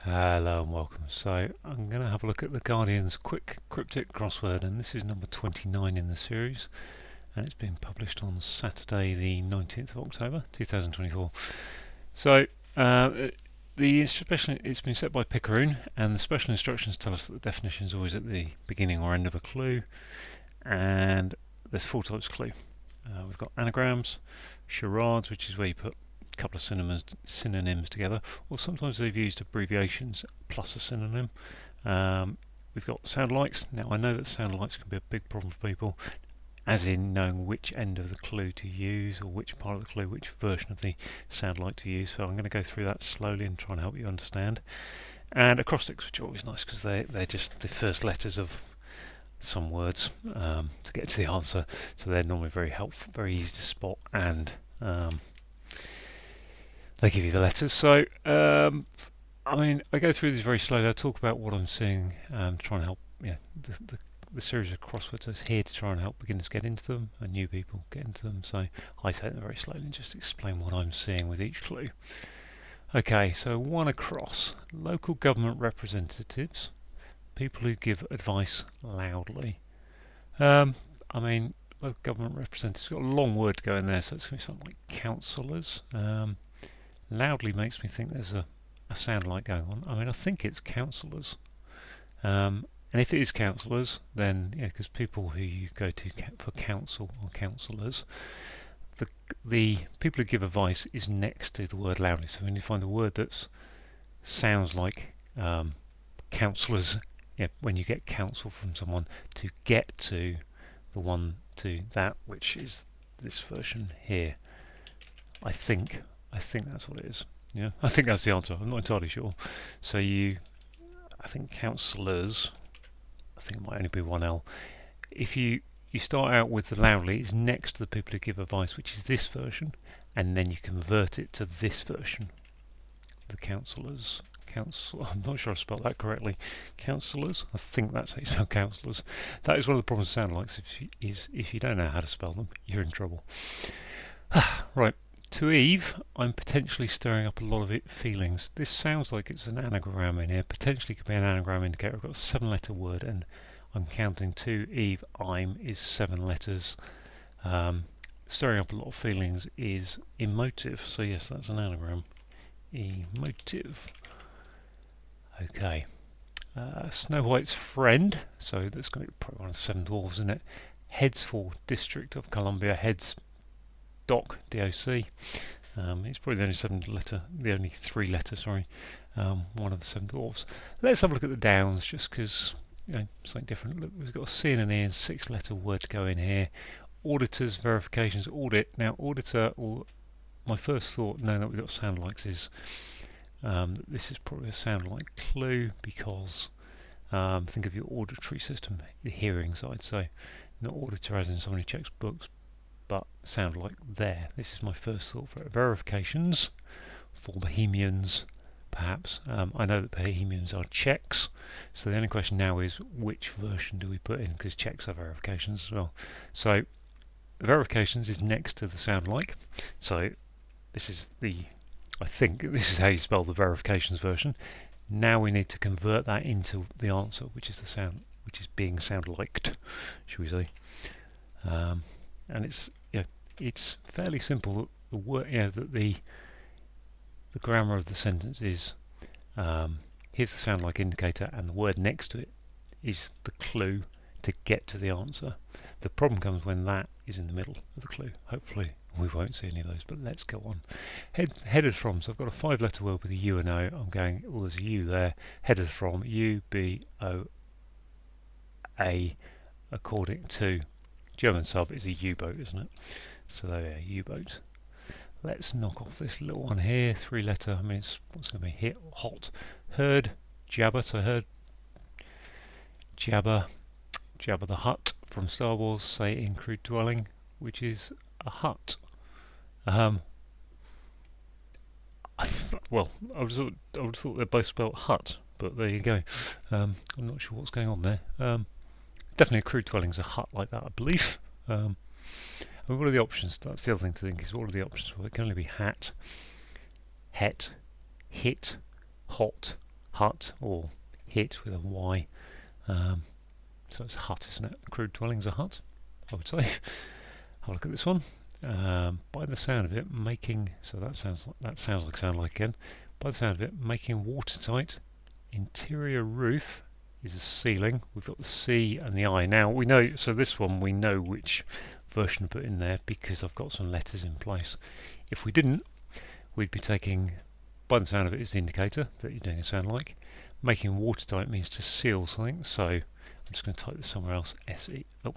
Hello and welcome. So I'm going to have a look at the Guardian's Quick Cryptic crossword, and this is number 29 in the series, and it's been published on Saturday the 19th of October 2024. So it's been set by Picaroon, and the special instructions tell us that the definition is always at the beginning or end of a clue, and there's 4 types of clue. We've got anagrams, charades, which is where you put couple of synonyms together, or sometimes they've used abbreviations plus a synonym. We've got sound likes. Now I know that sound likes can be a big problem for people, as in knowing which end of the clue to use, or which part of the clue, which version of the sound like to use. So I'm going to go through that slowly and try and help you understand. And acrostics, which are always nice because they're just the first letters of some words to get to the answer. So they're normally very helpful, very easy to spot, and they give you the letters. So, I go through these very slowly. I talk about what I'm seeing and try and help. Yeah, the series of crosswords is here to try and help beginners get into them and new people get into them. So I take them very slowly and just explain what I'm seeing with each clue. Okay, so one across. Local government representatives, people who give advice loudly. Local government representatives got a long word to go in there, so it's going to be something like councillors. Loudly makes me think there's a sound like going on. I think it's counsellors. And if it is counsellors, then, because people who you go to for counsel or counsellors, the people who give advice is next to the word loudly. So when you find a word that sounds like counsellors, when you get counsel from someone, to get to the one to that, which is this version here. I think that's what it is. Yeah, I think that's the answer. I'm not entirely sure. So I think counsellors, I think it might only be one L. If you start out with the loudly, it's next to the people who give advice, which is this version, and then you convert it to this version. The counsellors. I'm not sure I spelled that correctly. Counsellors. I think that's how you spell counsellors. That is one of the problems with sound likes. If you don't know how to spell them, you're in trouble. Right. To Eve, I'm potentially stirring up a lot of feelings. This sounds like it's an anagram in here. Potentially could be an anagram indicator. I've got a 7-letter word, and I'm counting to Eve. I'm is 7 letters. Stirring up a lot of feelings is emotive. So yes, that's an anagram. Emotive. Okay. Snow White's friend. So that's going to be probably one of the 7 dwarves, isn't it? Heads for District of Columbia. Heads. DOC. It's probably the only 3 letter, one of the 7 dwarfs. Let's have a look at the downs, just because, something different. Look, we've got a C and an E and 6-letter word to go in here. Auditors, verifications, audit. Now, auditor, my first thought, now that we've got sound likes, is this is probably a sound like clue, because think of your auditory system, the hearing side. So, not auditor as in someone who checks books, but sound like there. This is my first thought for it. Verifications for Bohemians, perhaps. I know that Bohemians are Czechs, so the only question now is which version do we put in, because Czechs are verifications as well. So verifications is next to the sound like. So I think this is how you spell the verifications version. Now we need to convert that into the answer, which is being sound liked, shall we say. And it's fairly simple. The word, that the grammar of the sentence is here's the sound like indicator, and the word next to it is the clue to get to the answer. The problem comes when that is in the middle of the clue. Hopefully we won't see any of those, but let's go on. Headers from. So I've got a 5-letter word with a U and O. I'm going. Oh, there's a U there. Headers from. U B O A. According to German sub is a U-boat, isn't it? So there, U-boat. Let's knock off this little one here, 3-letter. What's going to be hit? Hot. Heard, Jabba. So heard Jabba the Hutt from Star Wars say in crude dwelling, which is a hut. I would have thought they're both spelled hut, but there you go. I'm not sure what's going on there. Definitely a crude dwelling's a hut like that, I believe. What are the options? That's the other thing to think, is what are the options? Well, it can only be hat, het, hit, hot, hut, or hit with a Y. So it's hut, isn't it? Crude dwelling's a hut, I would say. Have a look at this one. By the sound of it, making, so that sounds like again. By the sound of it, making watertight. Interior roof is a ceiling. We've got the C and the I. Now we know, so this one we know which version to put in there because I've got some letters in place. If we didn't, we'd be taking, by the sound of it is the indicator that you're doing a sound like. Making watertight means to seal something, so I'm just going to type this somewhere else, S-E, oh,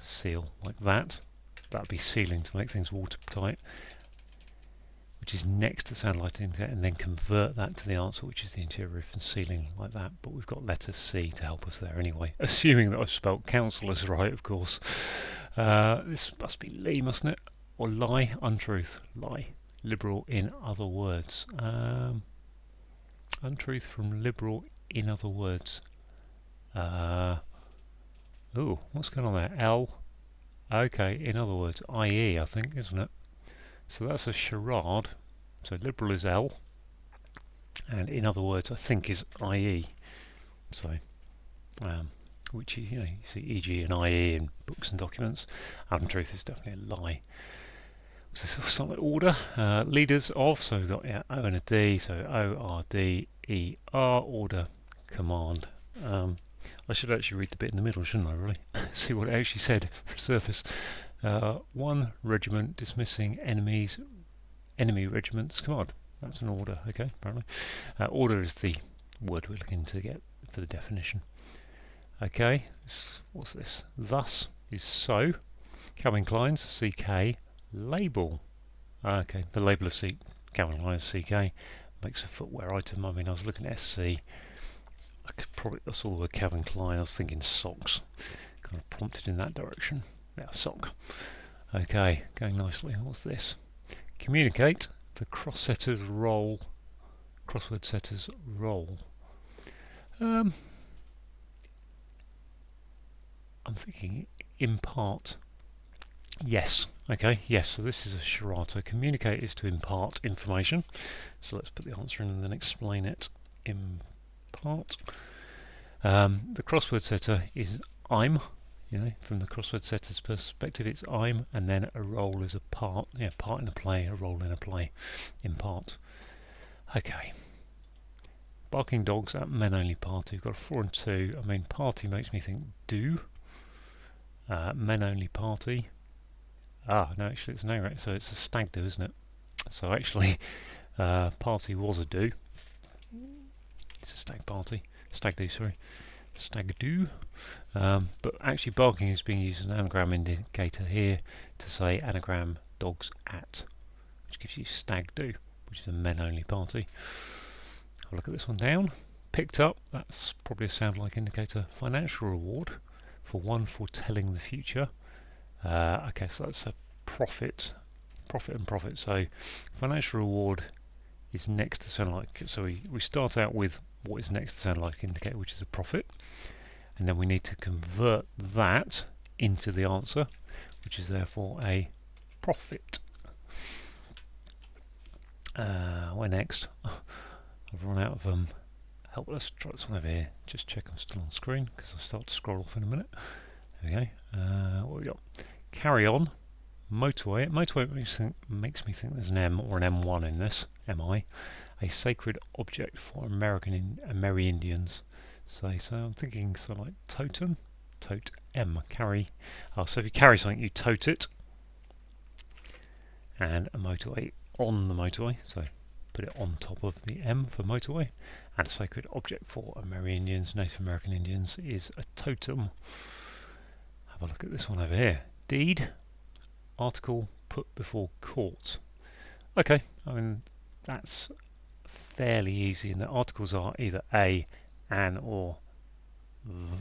seal, like that. That'd be sealing to make things watertight, which is next to the sound like indicator, and then convert that to the answer, which is the interior roof, and sealing like that. But we've got letter C to help us there anyway, assuming that I've spelt counsellors right, of course. This must be Lee, mustn't it? Or lie, untruth, lie. Liberal in other words. Untruth from liberal in other words. Oh, what's going on there? L. Okay, in other words, IE, I think, isn't it? So that's a charade. So liberal is L, and in other words, I think is IE. So, which you see EG and IE in books and documents. Untruth is definitely a lie. So something like order. Leaders of. So we've got O and a D. So O-R-D-E-R. Order, command. I should actually read the bit in the middle, shouldn't I, really? See what it actually said for the surface. 1 regiment dismissing enemy regiments. Command. That's an order, okay, apparently. Order is the word we're looking to get for the definition. Okay, what's this? Thus is so. Calvin Klein's, CK. Label. Okay, the label of Calvin Klein's CK makes a footwear item. I mean, I was looking at SC. I saw the word Calvin Klein, I was thinking socks. Kind of prompted in that direction. Yeah, sock. Okay, going nicely. What's this? Communicate. The crossword setter's role. I'm thinking impart. Yes. Okay, yes, so this is a charade. So communicate is to impart information. So let's put the answer in and then explain it. Impart. The crossword setter is I'm. From the crossword setter's perspective, it's I'm, and then a role is a part. Yeah, part in a play, a role in a play. Impart. Okay. Barking dogs at men only party. We've got a 4 and 2. I mean, party makes me think do. Men only party. No, actually it's an anagram, so it's a stag do, isn't it? So actually, party was a do. It's a stag party. Stag do, sorry. Stag do. But actually barking is being used as an anagram indicator here to say anagram dogs at, which gives you stag do, which is a men only party. Have a look at this one down. Picked up, that's probably a sound like indicator. Financial reward for one foretelling the future. Okay, so that's a profit and profit. So financial reward is next to sound like, so we start out with what is next to sound like indicator, which is a profit, and then we need to convert that into the answer, which is therefore a profit. Where next? I've run out of help. Let's try this one over here. Just check I'm still on screen because I'll start to scroll off in a minute. There we go. What we got? Carry on. Motorway. Motorway makes me think there's an M or an M1 in this. MI. A sacred object for Merry Indians. So I'm thinking sort of like totem. Tote M. Carry. So if you carry something, you tote it. And a motorway on the motorway. So put it on top of the M for motorway. And sacred object for Merry Indians, Native American Indians, is a totem. Have a look at this one over here. Deed. Article put before court. Okay, I mean that's fairly easy, and the articles are either a, an, or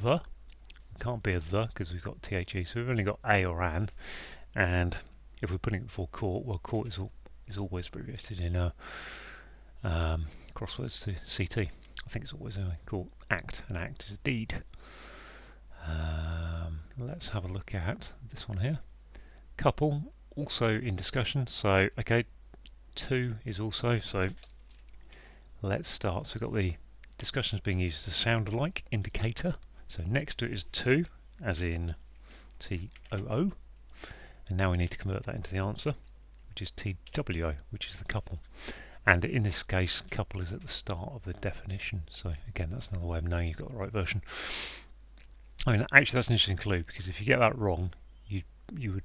the. It can't be a the because we've got the, so we've only got a or an. And if we're putting it before court, well, court is always abbreviated in crosswords to CT. I think it's always a court act. An act is a deed. Let's have a look at this one here. Couple, also in discussion. So, okay, 2 is also. So let's start. So we've got the discussion is being used as a sound-alike indicator. So next to it is to, as in TOO, and now we need to convert that into the answer, which is TWO, which is the couple. And in this case, couple is at the start of the definition. So again, that's another way of knowing you've got the right version. I mean, actually, that's an interesting clue, because if you get that wrong, you would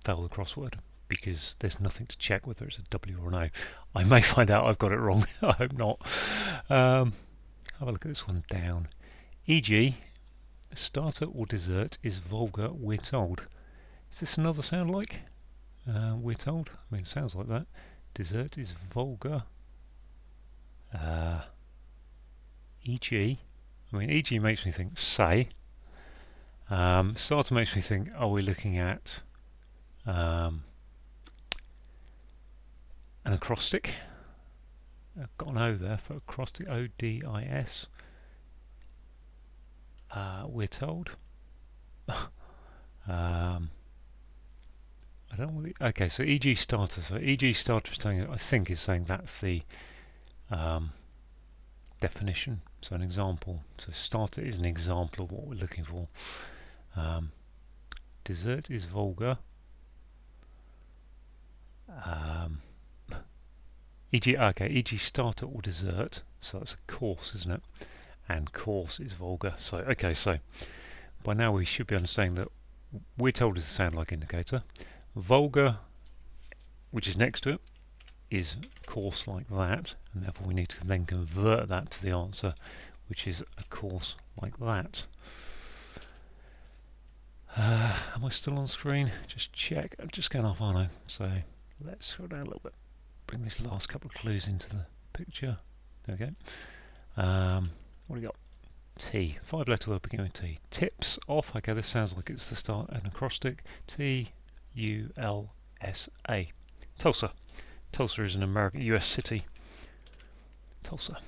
fail the crossword, because there's nothing to check whether it's a W or an O. I may find out I've got it wrong. I hope not. Have a look at this one down. E.g., starter or dessert is vulgar, we're told. Is this another sound like? We're told. I mean, it sounds like that. Dessert is vulgar. E.g. I mean, E.g. makes me think say. Starter makes me think, are we looking at an acrostic? I've got an O there for acrostic, O-D-I-S. We're told. I don't know what the, okay, so e.g. starter. So e.g. starter is saying, I think is saying that's the definition. So an example. So starter is an example of what we're looking for. Dessert is vulgar. E.g. okay, e.g. starter or dessert. So that's a course, isn't it? And course is vulgar. So okay, so by now we should be understanding that we're told is the sound like indicator. Vulgar, which is next to it, is course like that, and therefore we need to then convert that to the answer, which is a course like that. Am I still on screen? Just check. I'm just going off, aren't I? So let's scroll down a little bit. Bring these last couple of clues into the picture. There we go. What do we got? T. 5-letter word beginning with T. Tips off. Okay, this sounds like it's the start of an acrostic. T-U-L-S-A. Tulsa. Tulsa is an American US city. Tulsa.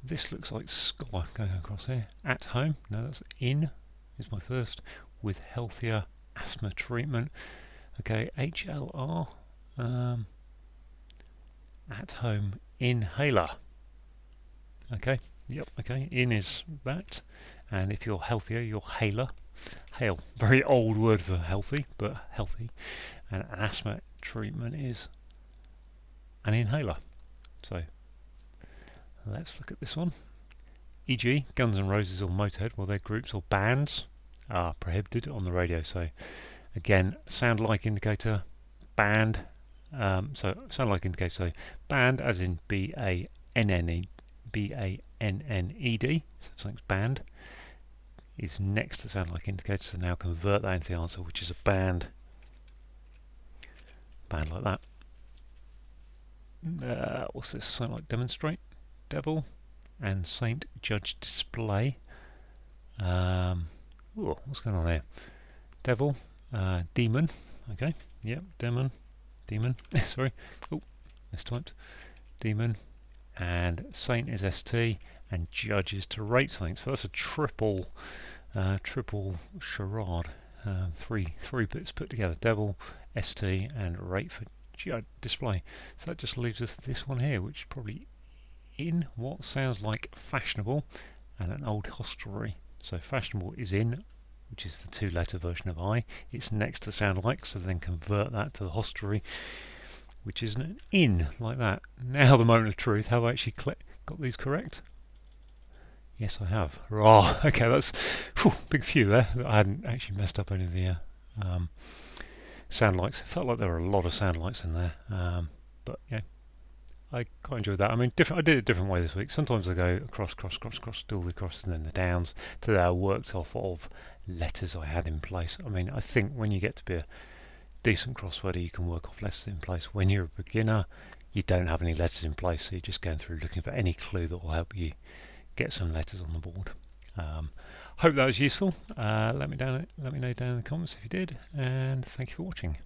This looks like scholar going across here. At home. No, that's in is my first. With healthier asthma treatment. Okay, HLR. At home inhaler. Okay. Yep, okay, in is that, and if you're healthier, you're haler. Hail, very old word for healthy, but healthy. And asthma treatment is an inhaler. So, let's look at this one. E.g., Guns N' Roses or Motorhead, well, they're groups or bands are prohibited on the radio. So, again, sound like indicator, band. So, sound like indicator, so band as in B-A-N-N-E. B-A-N-N-E-D, so something's band, is next to sound like indicator, so now convert that into the answer, which is a band. Band like that. What's this? Sound like demonstrate? Devil and Saint Judge display. What's going on here? Devil, demon. Okay, yep, demon. Sorry. Oh, mistyped. Demon. And saint is ST, and judge is to rate something. So that's a triple charade. Three bits put together: devil, ST, and rate for judge display. So that just leaves us this one here, which is probably in what sounds like fashionable and an old hostelry. So fashionable is in, which is the 2-letter version of I. It's next to the sound like, so then convert that to the hostelry, which is an in, like that. Now the moment of truth. Have I actually got these correct? Yes, I have. Oh, okay, that's big few there. I hadn't actually messed up any of the sound likes. It felt like there were a lot of sound likes in there. But yeah, I quite enjoyed that. I mean, I did it a different way this week. Sometimes I go across, do the crosses and then the downs. Today I worked off of letters I had in place. I mean, I think when you get to be a decent crossworder, you can work off letters in place. When you're a beginner, you don't have any letters in place, so you're just going through looking for any clue that will help you get some letters on the board. Hope that was useful. Let me know down in the comments if you did, and thank you for watching.